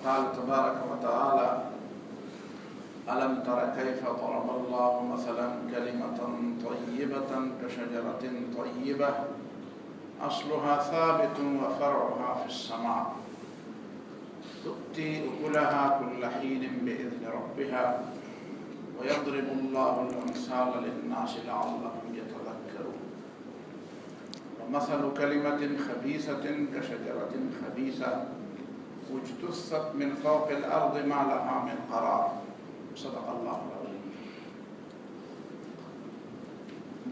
قال تبارك وتعالى: ألم تر كيف ضرب الله مثلا كلمة طيبة كشجرة طيبة أصلها ثابت وفرعها في السماء تؤتي أكلها كل حين بإذن ربها ويضرب الله الأمثال للناس لعلهم يتذكرون. ومثل كلمة خبيثة كشجرة خبيثة اجتثت من فوق الأرض ما لها من قرار. صدق اللہ العظیم۔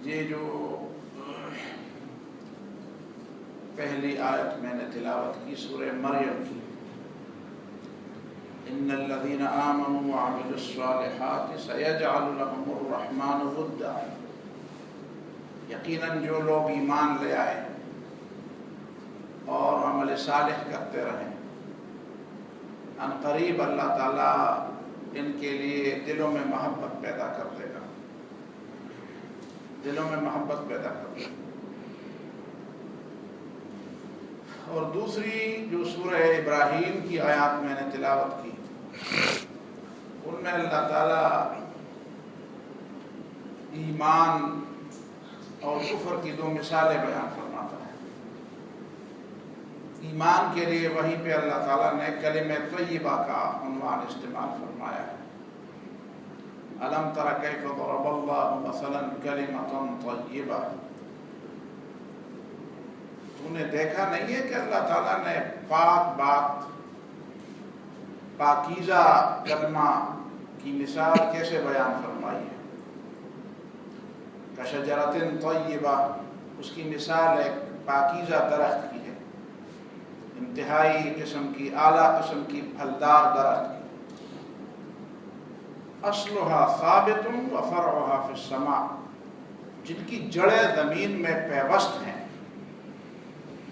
یہ جو پہلی آیت میں نے تلاوت کی سورہ مریم کی، ان الذین آمنوا وعملوا الصالحات سیجعل لهم الرحمن ودا، یقیناً جو لوگ ایمان لے آئے اور عمل صالح کرتے رہیں، ان قریب اللہ تعالیٰ ان کے لیے دلوں میں محبت پیدا کر دے گا، دلوں میں محبت پیدا کر دے گا۔ اور دوسری جو سورہ ابراہیم کی آیات میں نے تلاوت کی، ان میں اللہ تعالیٰ ایمان اور کفر کی دو مثالیں بیان فرماتا ہے۔ ایمان کے لیے وہیں پہ اللہ تعالیٰ نے کلمہ طیبہ کا عنوان استعمال فرمایا ہے۔ ألم تر كيف ضرب الله مثلا كلمة طيبة، تو نے دیکھا نہیں ہے کہ اللہ تعالیٰ نے پاک بات، پاکیزہ کلمہ کی مثال کیسے بیان فرمائی ہے؟ کشجرۃ طیبہ، اس کی مثال ایک پاکیزہ درخت کی ہے، انتہائی قسم کی، اعلیٰ قسم کی پھلدار درخت کی۔ اصلها ثابت وفرعها في السماء، جن کی جڑیں زمین میں پیوست ہیں،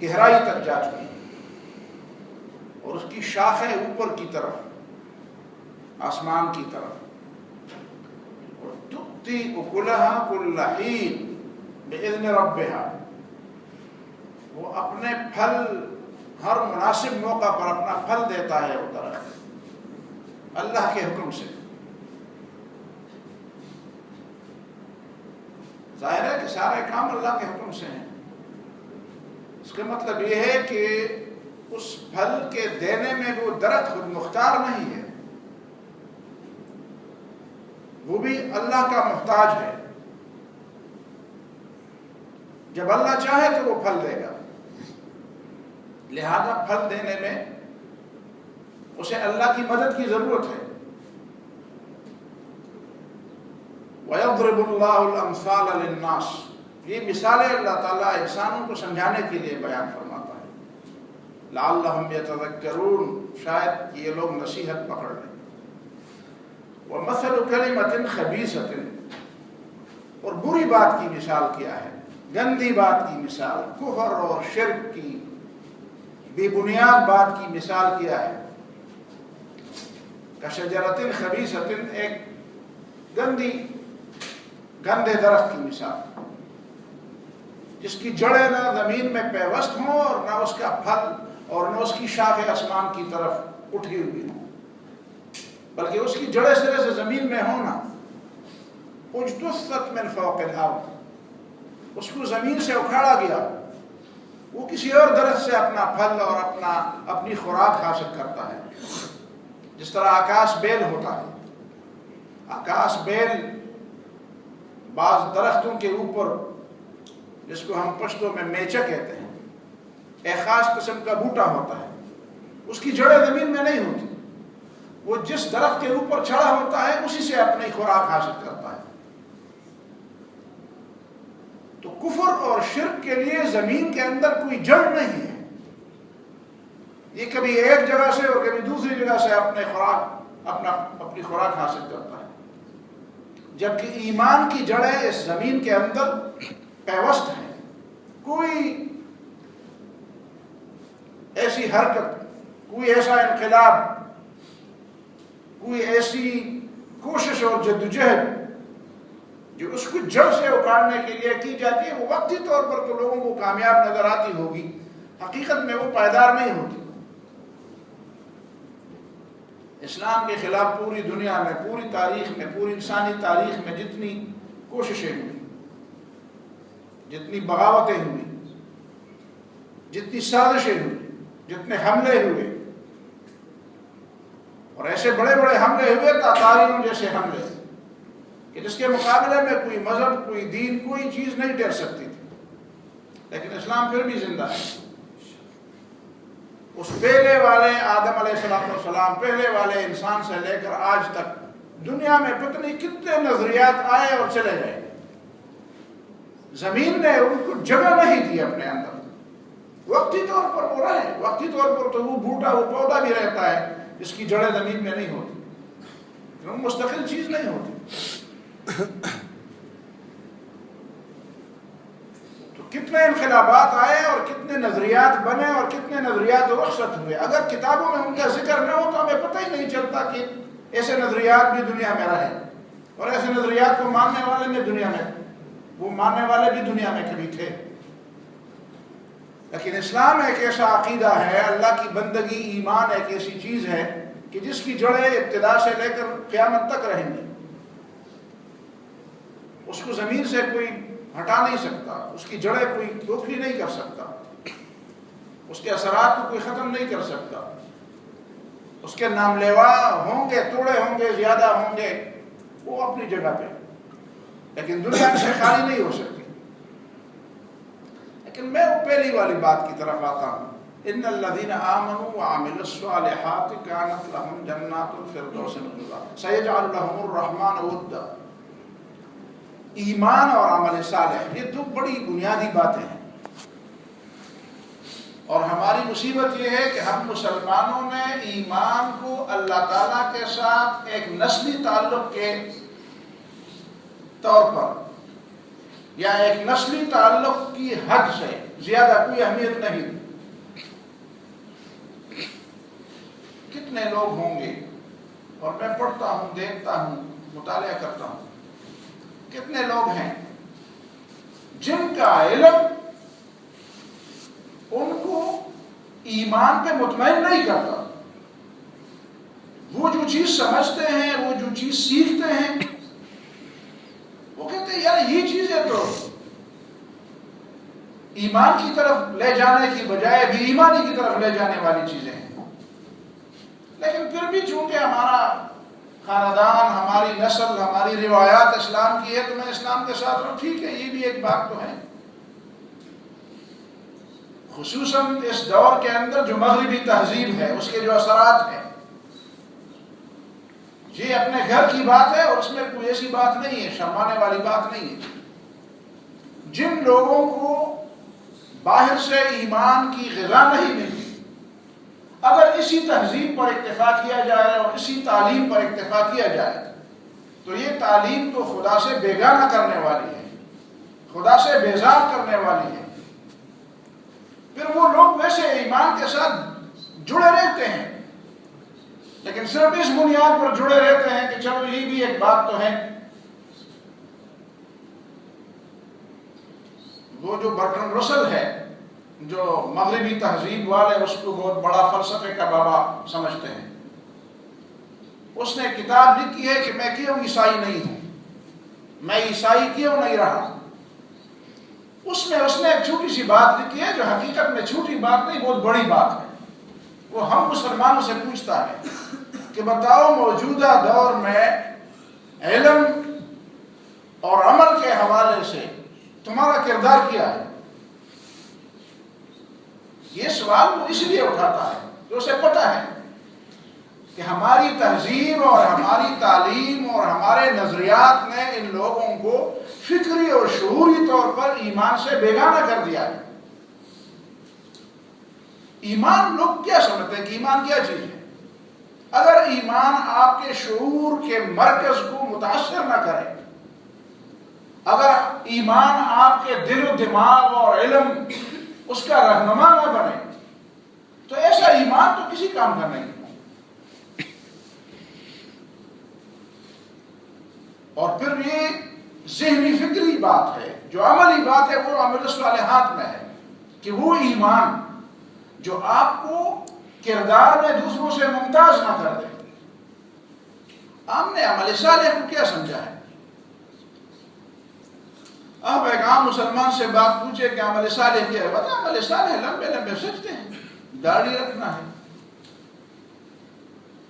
گہرائی تک جا چکی ہیں، اور اس کی شاخیں اوپر کی طرف، آسمان کی طرف۔ اور تؤتی اکلها کل حین باذن ربها، وہ اپنے پھل ہر مناسب موقع پر اپنا پھل دیتا ہے، وہ درخت اللہ کے حکم سے۔ ظاہر ہے کہ سارے کام اللہ کے حکم سے ہیں۔ اس کا مطلب یہ ہے کہ اس پھل کے دینے میں وہ درخت خود مختار نہیں ہے، وہ بھی اللہ کا محتاج ہے۔ جب اللہ چاہے تو وہ پھل دے گا، لہذا پھل دینے میں اسے اللہ کی مدد کی ضرورت ہے۔ وَيَضْرِبُ اللَّهُ الْأَمْثَالَ لِلنَّاسِ، یہ مثالیں اللہ تعالیٰ انسانوں کو سمجھانے کے لیے بیان فرماتا ہے۔ لَعَلَّهُمْ يَتَذَكَّرُونَ، شاید یہ لوگ نصیحت پکڑ لیں۔ وَمَثَلُ كَلِمَةٍ خَبِيثَةٍ، اور بری بات کی مثال کیا ہے، گندی بات کی مثال، کفر اور شرک کی بے بنیاد بات کی مثال کیا ہے۔ کشجرۃ خبیثۃ، ایک گندے درخت کی مثال، جس کی جڑیں نہ زمین میں پیوست ہوں اور نہ اس کا پھل اور نہ اس کی شاخیں آسمان کی طرف اٹھی ہوئی ہوں، بلکہ اس کی جڑیں سرے سے زمین میں ہونا۔ اجتثت من فوق الارض، اس کو زمین سے اکھاڑا گیا، وہ کسی اور درخت سے اپنا پھل اور اپنی خوراک حاصل کرتا ہے۔ جس طرح آکاش بیل ہوتا ہے، آکاش بیل بعض درختوں کے اوپر، جس کو ہم پشتوں میں میچہ کہتے ہیں، ایک خاص قسم کا بوٹا ہوتا ہے، اس کی جڑیں زمین میں نہیں ہوتی، وہ جس درخت کے اوپر چڑھا ہوتا ہے اسی سے اپنی خوراک حاصل کرتا ہے۔ تو کفر اور شرک کے لیے زمین کے اندر کوئی جڑ نہیں ہے، یہ کبھی ایک جگہ سے اور کبھی دوسری جگہ سے اپنی خوراک حاصل کرتا ہے، جبکہ ایمان کی جڑیں اس زمین کے اندر پیوست ہیں۔ کوئی ایسی حرکت، کوئی ایسا انقلاب، کوئی ایسی کوشش اور جدوجہد جو اس کو جڑ سے اکھاڑنے کے لیے کی جاتی ہے، وہ وقتی طور پر تو لوگوں کو کامیاب نظر آتی ہوگی، حقیقت میں وہ پائیدار نہیں ہوتی۔ اسلام کے خلاف پوری دنیا میں، پوری تاریخ میں، پوری انسانی تاریخ میں جتنی کوششیں ہوئی، جتنی بغاوتیں ہوئی، جتنی سازشیں ہوئی، جتنے حملے ہوئے، اور ایسے بڑے بڑے حملے ہوئے تاتاریوں جیسے حملے کہ جس کے مقابلے میں کوئی مذہب، کوئی دین، کوئی چیز نہیں ڈر سکتی تھی، لیکن اسلام پھر بھی زندہ ہے۔ اس پہلے والے آدم علیہ السلام، پہلے والے انسان سے لے کر آج تک دنیا میں پتہ نہیں کتنے نظریات آئے اور چلے گئے، زمین نے ان کو جگہ نہیں دی اپنے اندر۔ وقتی طور پر وہ رہے، وقتی طور پر تو وہ بوٹا، وہ پودا بھی رہتا ہے جس کی جڑیں زمین میں نہیں ہوتی، وہ مستقل چیز نہیں ہوتی۔ تو کتنے انقلابات آئے اور کتنے نظریات بنے اور کتنے نظریات رخصت ہوئے، اگر کتابوں میں ان کا ذکر نہ ہو تو ہمیں پتہ ہی نہیں چلتا کہ ایسے نظریات بھی دنیا میں رہے، اور ایسے نظریات کو ماننے والے بھی دنیا میں کبھی تھے۔ لیکن اسلام ایک ایسا عقیدہ ہے، اللہ کی بندگی، ایمان ایک ایسی چیز ہے کہ جس کی جڑیں ابتدا سے لے کر قیامت تک رہیں گی، اس کو زمین سے کوئی ہٹا نہیں سکتا، اس کی جڑیں کوئی کھوکھلی نہیں کر سکتا، اس کے اثرات کو کوئی ختم نہیں کر سکتا۔ اس کے نام لیوا ہوں گے، توڑے ہوں گے، زیادہ ہوں گے، وہ اپنی جگہ پہ، لیکن دنیا سے خالی نہیں ہو سکتی۔ لیکن میں وہ پہلی والی بات کی طرف آتا ہوں، ان الذین آمنوا وعملوا الصالحات کانت لهم جنات الفردوس نزلا سیجعل لهم الرحمن ودا۔ ایمان اور عمل صالح، یہ دو بڑی بنیادی باتیں ہیں، اور ہماری مصیبت یہ ہے کہ ہم مسلمانوں نے ایمان کو اللہ تعالیٰ کے ساتھ ایک نسلی تعلق کے طور پر یا ایک نسلی تعلق کی حد سے زیادہ کوئی اہمیت نہیں دی۔ کتنے لوگ ہوں گے، اور میں پڑھتا ہوں، دیکھتا ہوں، مطالعہ کرتا ہوں، کتنے لوگ ہیں جن کا علم ان کو ایمان پہ مطمئن نہیں کرتا، وہ جو چیز سمجھتے ہیں، وہ جو چیز سیکھتے ہیں، وہ کہتے ہیں یار یہ چیزیں تو ایمان کی طرف لے جانے کی بجائے بھی ایمانی کی طرف لے جانے والی چیزیں ہیں، لیکن پھر بھی چونکہ ہمارا خاندان، ہماری نسل، ہماری روایات اسلام کی ہے تو میں اسلام کے ساتھ ہوں، ٹھیک ہے، یہ بھی ایک بات تو ہے۔ خصوصاً اس دور کے اندر جو مغربی تہذیب ہے، اس کے جو اثرات ہیں، یہ اپنے گھر کی بات ہے اور اس میں کوئی ایسی بات نہیں ہے، شرمانے والی بات نہیں ہے۔ جن لوگوں کو باہر سے ایمان کی غذا نہیں ملتی، اگر اسی تہذیب پر اکتفا کیا جائے اور اسی تعلیم پر اکتفا کیا جائے تو یہ تعلیم تو خدا سے بیگانہ کرنے والی ہے، خدا سے بیزار کرنے والی ہے۔ پھر وہ لوگ ویسے ایمان کے ساتھ جڑے رہتے ہیں، لیکن صرف اس بنیاد پر جڑے رہتے ہیں کہ چلو یہ بھی ایک بات تو ہے۔ وہ جو برٹرن رسل ہے، جو مغربی تہذیب والے اس کو بہت بڑا فلسفے کا بابا سمجھتے ہیں، اس نے کتاب لکھی ہے کہ میں کیوں عیسائی نہیں ہوں، میں عیسائی کیوں نہیں رہا۔ اس میں اس نے ایک چھوٹی سی بات لکھی ہے جو حقیقت میں چھوٹی بات نہیں، بہت بڑی بات ہے۔ وہ ہم مسلمانوں سے پوچھتا ہے کہ بتاؤ موجودہ دور میں علم اور عمل کے حوالے سے تمہارا کردار کیا ہے؟ یہ سوال وہ اس لیے اٹھاتا ہے کہ اسے پتہ ہے کہ ہماری تہذیب اور ہماری تعلیم اور ہمارے نظریات نے ان لوگوں کو فکری اور شعوری طور پر ایمان سے بیگانہ کر دیا ہے۔ ایمان لوگ کیا سمجھتے ہیں کہ ایمان کیا چیز ہے؟ اگر ایمان آپ کے شعور کے مرکز کو متاثر نہ کرے، اگر ایمان آپ کے دل و دماغ اور علم اس کا رہنما نہ بنے تو ایسا ایمان تو کسی کام کا نہیں۔ اور پھر یہ ذہنی فکری بات ہے، جو عملی بات ہے وہ عمل الصالحات میں ہے کہ وہ ایمان جو آپ کو کردار میں دوسروں سے ممتاز نہ کر دے، آپ نے عمل صالح کو کیا سمجھا ہے؟ آپ ایک عام مسلمان سے بات پوچھے کہ عمل صالح کیا ہے، بتا عمل صالح لمبے لمبے سجدے ہیں، داڑھی رکھنا ہے،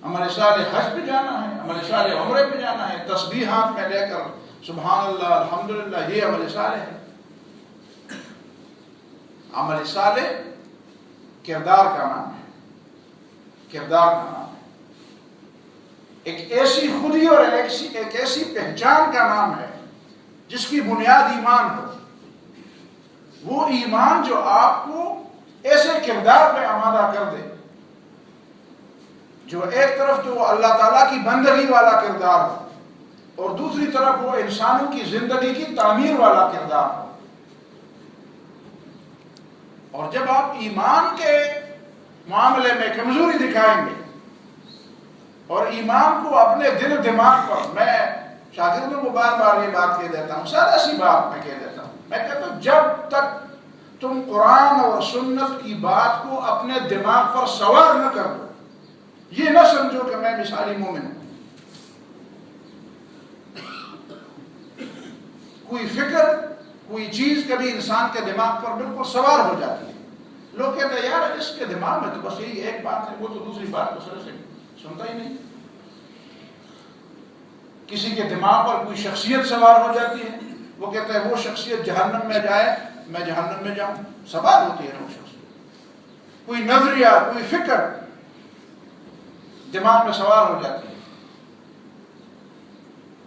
عمل صالح حج پہ جانا ہے، عمل صالح عمرے پہ جانا ہے، تسبیح ہاتھ میں لے کر سبحان اللہ الحمدللہ، یہ عمل صالح ہے۔ عمل صالح کردار کا نام ہے، کردار کا نام ہے، ایک ایسی خودی اور ایک ایسی پہچان کا نام ہے جس کی بنیاد ایمان ہو۔ وہ ایمان جو آپ کو ایسے کردار پہ آمادہ کر دے جو ایک طرف تو وہ اللہ تعالیٰ کی بندگی والا کردار ہو اور دوسری طرف وہ انسانوں کی زندگی کی تعمیر والا کردار ہو۔ اور جب آپ ایمان کے معاملے میں کمزوری دکھائیں گے اور ایمان کو اپنے دل و دماغ پر، میں شاگردوں کو بار بار یہ بات کہہ دیتا ہوں، سادہ سی بات میں کہہ دیتا ہوں، میں کہتا ہوں جب تک تم قرآن اور سنت کی بات کو اپنے دماغ پر سوار نہ کر دو، یہ نہ سمجھو کہ میں مثالی مومن ہوں۔ کوئی فکر، کوئی چیز کبھی انسان کے دماغ پر بالکل سوار ہو جاتی ہے، لوگ کہتے ہیں یار اس کے دماغ میں تو بس یہی ایک بات ہے، وہ تو دوسری بات کو سر سے سنتا ہی نہیں۔ کسی کے دماغ پر کوئی شخصیت سوار ہو جاتی ہے، وہ کہتا ہے وہ شخصیت جہنم میں جائے میں جہنم میں جاؤں، سوار ہوتی ہے وہ شخصیت۔ کوئی نظریہ، کوئی فکر دماغ میں سوار ہو جاتی ہے۔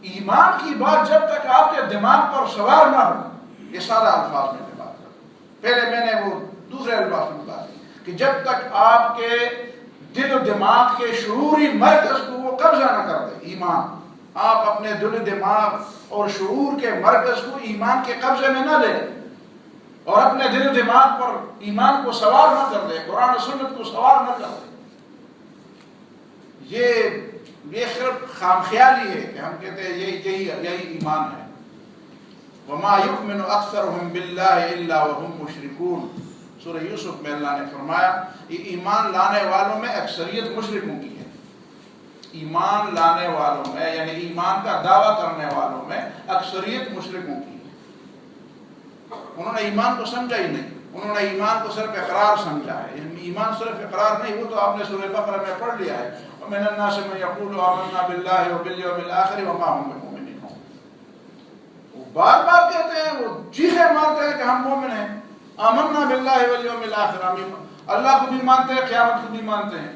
ایمان کی بات جب تک آپ کے دماغ پر سوار نہ ہو، یہ سارا الفاظ میں بات کر، پہلے میں نے وہ دوسرے الفاظ میں بات کی کہ جب تک آپ کے دل و دماغ کے شعوری مرکز کو وہ قبضہ نہ کر دے، ایمان، آپ اپنے دل و دماغ اور شعور کے مرکز کو ایمان کے قبضے میں نہ لیں اور اپنے دل و دماغ پر ایمان کو سوار نہ کر دے، قرآن و سنت کو سوار نہ کر دے، یہ صرف خام خیالی ہے کہ ہم کہتے ہیں یہی ایمان ہے۔ وَمَا يُؤْمِنُ أَكْثَرُهُمْ بِاللَّهِ إِلَّا وَهُمْ مُشْرِكُونَ، سورہ یوسف میں اللہ نے فرمایا یہ ایمان لانے والوں میں اکثریت مشرکوں کی ہے۔ ایمان لانے والوں میں یعنی ایمان کا دعویٰ کرنے والوں میں اکثریت مشرکوں کی ہے۔ انہوں نے ایمان کو سمجھا ہی نہیں، انہوں نے ایمان کو صرف اقرار سمجھا ہے۔ ایمان صرف اقرار نہیں، وہ تو آپ نے سورہ بقرہ میں پڑھ لیا ہے، وَمِنَ النَّاسِ مَن يَقُولُ آمَنَّا بِاللَّهِ وَبِالْيَوْمِ الْآخِرِ وَمَا هُم بِمُؤْمِنِينَ۔ وہ بار بار کہتے ہیں، وہ چیخیں مارتے ہیں کہ ہم مومن ہیں، آمنا باللہ والیوم الآخر، اللہ کو بھی مانتے ہیں، قیامت کو بھی مانتے ہیں،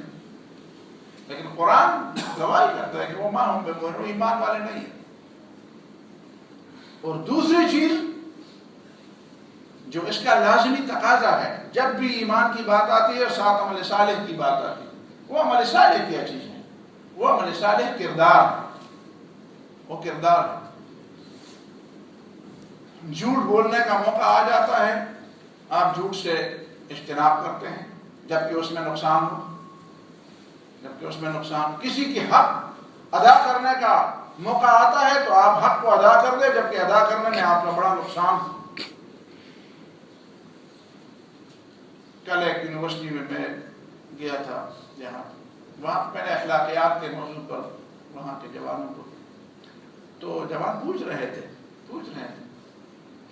لیکن قرآن گواہی کرتا ہے کہ وہ ہم بمؤمنون، ایمان والے نہیں ہیں۔ اور دوسری چیز جو اس کا لازمی تقاضا ہے، جب بھی ایمان کی بات آتی ہے ساتھ عمل صالح کی بات آتی ہے، وہ عمل صالح کیا چیز ہے؟ وہ عمل صالح کردار ہے، وہ کردار ہے۔ جھوٹ بولنے کا موقع آ جاتا ہے، آپ جھوٹ سے اجتناب کرتے ہیں جبکہ اس میں نقصان ہو، جبکہ اس میں نقصان، کسی کی حق ادا کرنے کا موقع آتا ہے تو آپ حق کو ادا کر دیں جبکہ ادا کرنے میں آپ کا بڑا نقصان ہو۔ کل ایک یونیورسٹی میں گیا تھا جہاں وہاں میں نے اخلاقیات کے موضوع پر وہاں کے جوانوں کو، تو جوان پوچھ رہے تھے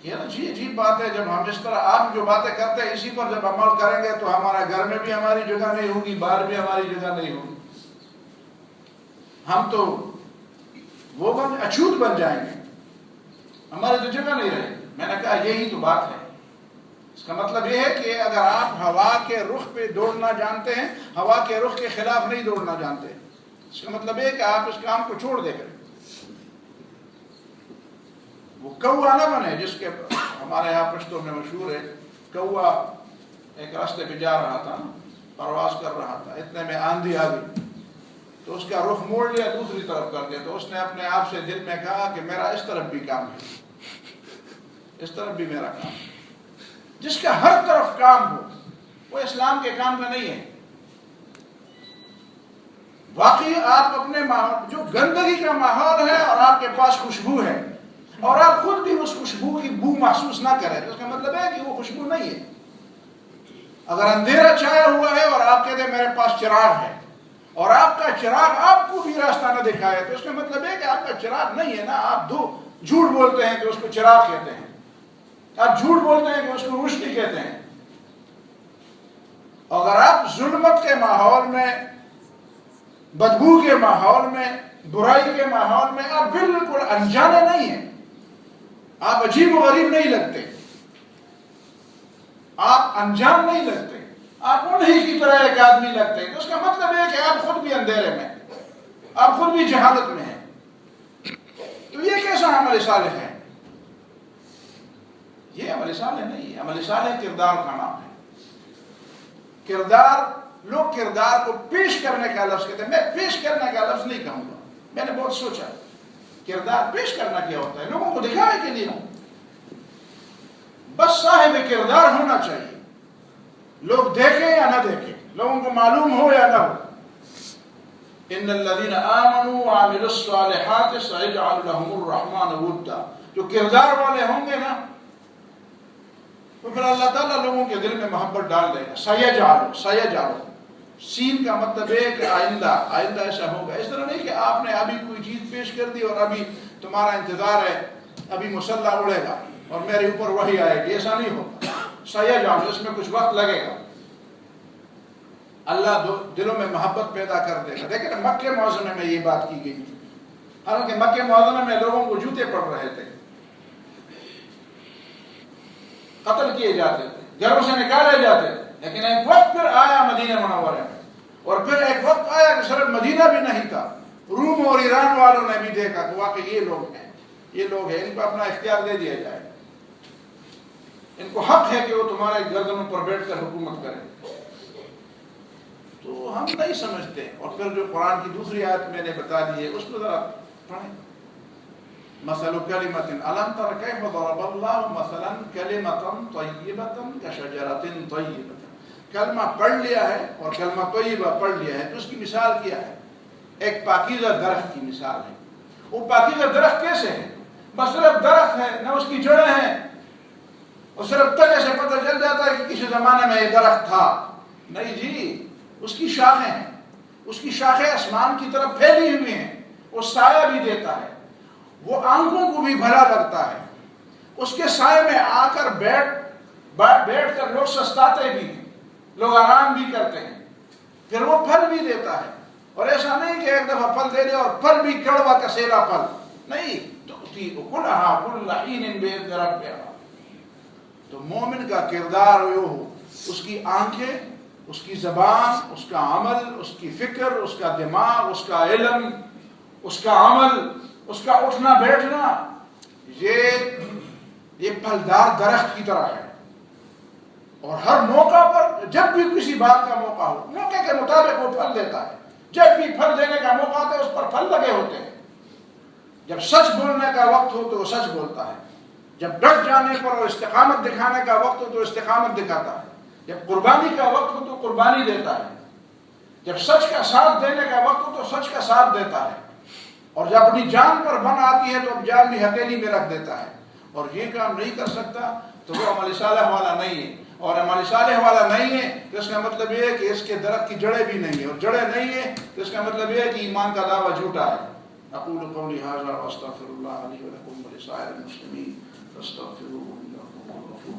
یہ جی عجیب بات ہے، جب ہم اس طرح آپ جو باتیں کرتے ہیں اسی پر جب عمل کریں گے تو ہمارے گھر میں بھی ہماری جگہ نہیں ہوگی، باہر بھی ہماری جگہ نہیں ہوگی، ہم تو وہ اچھوت بن جائیں گے، ہماری تو جگہ نہیں رہے۔ میں نے کہا یہی تو بات ہے، اس کا مطلب یہ ہے کہ اگر آپ ہوا کے رخ پہ دوڑنا جانتے ہیں، ہوا کے رخ کے خلاف نہیں دوڑنا جانتے، اس کا مطلب یہ ہے کہ آپ اس کام کو چھوڑ دے کر وہ کوا نہ بنے، جس کے ہمارے یہاں پشتوں میں مشہور ہے، کوا ایک راستے پہ جا رہا تھا، پرواز کر رہا تھا، اتنے میں آندھی آ گئی تو اس کا رخ موڑ لیا، دوسری طرف کر دیا، تو اس نے اپنے آپ سے دل میں کہا کہ میرا اس طرف بھی کام ہے، اس طرف بھی میرا کام ہے۔ جس کا ہر طرف کام ہو وہ اسلام کے کام کا نہیں ہے۔ واقعی آپ اپنے جو گندگی کا ماحول ہے اور آپ کے پاس خوشبو ہے اور آپ خود بھی اس خوشبو کی بو محسوس نہ کریں تو اس کا مطلب ہے کہ وہ خوشبو نہیں ہے۔ اگر اندھیرا چھایا ہوا ہے اور آپ کہتے ہیں میرے پاس چراغ ہے اور آپ کا چراغ آپ کو بھی راستہ نہ دکھائے تو اس کا مطلب ہے کہ آپ کا چراغ نہیں ہے نا. آپ جھوٹ بولتے ہیں کہ اس کو چراغ کہتے ہیں, آپ جھوٹ بولتے ہیں کہ اس کو روشنی کہتے ہیں. اگر آپ ظلمت کے ماحول میں, بدبو کے ماحول میں, برائی کے ماحول میں آپ بالکل انجانے نہیں ہیں, آپ عجیب و غریب نہیں لگتے, آپ انجان نہیں لگتے, آپ انہی کی طرح ایک آدمی لگتے ہیں, تو اس کا مطلب ہے کہ آپ خود بھی اندھیرے میں, آپ خود بھی جہالت میں ہیں. تو یہ کیسا عمل صالح ہے؟ یہ عمل صالح نہیں ہے. عمل صالح کردار کا نام ہے. کردار, لوگ کردار کو پیش کرنے کا لفظ کہتے ہیں. میں پیش کرنے کا لفظ نہیں کہوں گا, میں نے بہت سوچا کردار پیش کرنا کیا ہوتا ہے. لوگوں کو دکھانے کے لیے ہوں, بس صاحب کردار ہونا چاہیے. لوگ دیکھیں یا نہ دیکھیں, لوگوں کو معلوم ہو یا نہ ہو. ان الذين آمنوا وعملوا الصالحات سيجعل لهم الرحمن ودا. جو کردار والے ہوں گے نا تو پھر اللہ تعالیٰ لوگوں کے دل میں محبت ڈال دے گا. سیجعل, سین کا مطلب ہے کہ آئندہ, آئندہ ایسا ہوگا. اس طرح نہیں کہ آپ نے ابھی کوئی چیز پیش کر دی اور ابھی تمہارا انتظار ہے, ابھی مسلح اڑے گا اور میرے اوپر وحی آئے گی, ایسا نہیں ہوگا. سیجعل, اس میں کچھ وقت لگے گا. اللہ دلوں میں محبت پیدا کر دے گا. دیکھیں مکہ معظمہ میں یہ بات کی گئی تھی, حالانکہ مکہ معظمہ میں لوگوں کو جوتے پڑ رہے تھے, قتل کیے جاتے تھے, گھروں سے نکالے جاتے تھے. لیکن ایک وقت پھر آیا مدینہ منورہ میں, اور پھر ایک وقت آیا کہ صرف مدینہ بھی نہیں تھا, روم اور ایران والوں نے بھی دیکھا کہ واقعی یہ لوگ ہیں, یہ لوگ ہیں, ان کو اپنا اختیار دے دیا جائے, ان کو حق ہے کہ وہ تمہارے گردنوں پر بیٹھ کر حکومت کریں. تو ہم نہیں سمجھتے. اور پھر جو قرآن کی دوسری آیت میں نے بتا دی ہے اس کو ذرا پڑھیں. مثل کلمۃ الم تر کیف ضرب اللہ مثلا کلمۃ طیبۃ کشجرۃ طیبۃ. کلمہ پڑھ لیا ہے اور کلمہ طیبہ پڑھ لیا ہے تو اس کی مثال کیا ہے؟ ایک پاکیزہ درخت کی مثال ہے. وہ پاکیزہ درخت کیسے ہے؟ بس صرف درخت ہے, نہ اس کی جڑیں ہیں, اور صرف تنے سے پتہ چل جاتا ہے کہ کسی زمانے میں یہ درخت تھا. نہیں جی, اس کی شاخیں ہیں, اس کی شاخیں آسمان کی طرف پھیلی ہوئی ہیں, وہ سایہ بھی دیتا ہے, وہ آنکھوں کو بھی بھلا لگتا ہے. اس کے سائے میں آ کر بیٹھ کر لوگ سستاتے بھی ہیں, لوگ آرام بھی کرتے ہیں. پھر وہ پھل بھی دیتا ہے, اور ایسا نہیں کہ ایک دفعہ پھل دے دے اور پھل بھی کڑوا کسیلا پھل نہیں. تو مومن کا کردار وہ ہو, اس کی آنکھیں, اس کی زبان, اس کا عمل, اس کی فکر, اس کا دماغ, اس کا علم, اس کا عمل, اس کا اٹھنا بیٹھنا, یہ پھلدار درخت کی طرح ہے. اور ہر موقع پر جب بھی کسی بات کا موقع ہو, موقع کے مطابق وہ پھل دیتا ہے. جب بھی پھل دینے کا موقع ہوتا ہے اس پر پھل لگے ہوتے ہیں. جب سچ بولنے کا وقت ہو تو وہ سچ بولتا ہے, جب ڈٹ جانے پر اور استقامت دکھانے کا وقت ہو تو استقامت دکھاتا ہے, جب قربانی کا وقت ہو تو قربانی دیتا ہے, جب سچ کا ساتھ دینے کا وقت ہو تو سچ کا ساتھ دیتا ہے, اور جب اپنی جان پر بن آتی ہے تو اب جان بھی ہتھیلی میں رکھ دیتا ہے. اور یہ کام نہیں کر سکتا تو وہ عمل صالح والا نہیں ہے. اور عمل صالح والا نہیں ہے تو اس کا مطلب یہ ہے کہ اس کے درخت کی جڑیں بھی نہیں ہیں, اور جڑیں نہیں ہیں تو اس کا مطلب یہ ہے کہ ایمان کا دعویٰ جھوٹا ہے. اقول قولی ھذا واستغفر اللہ لی ولکم ولسائر المسلمین فاستغفروہ.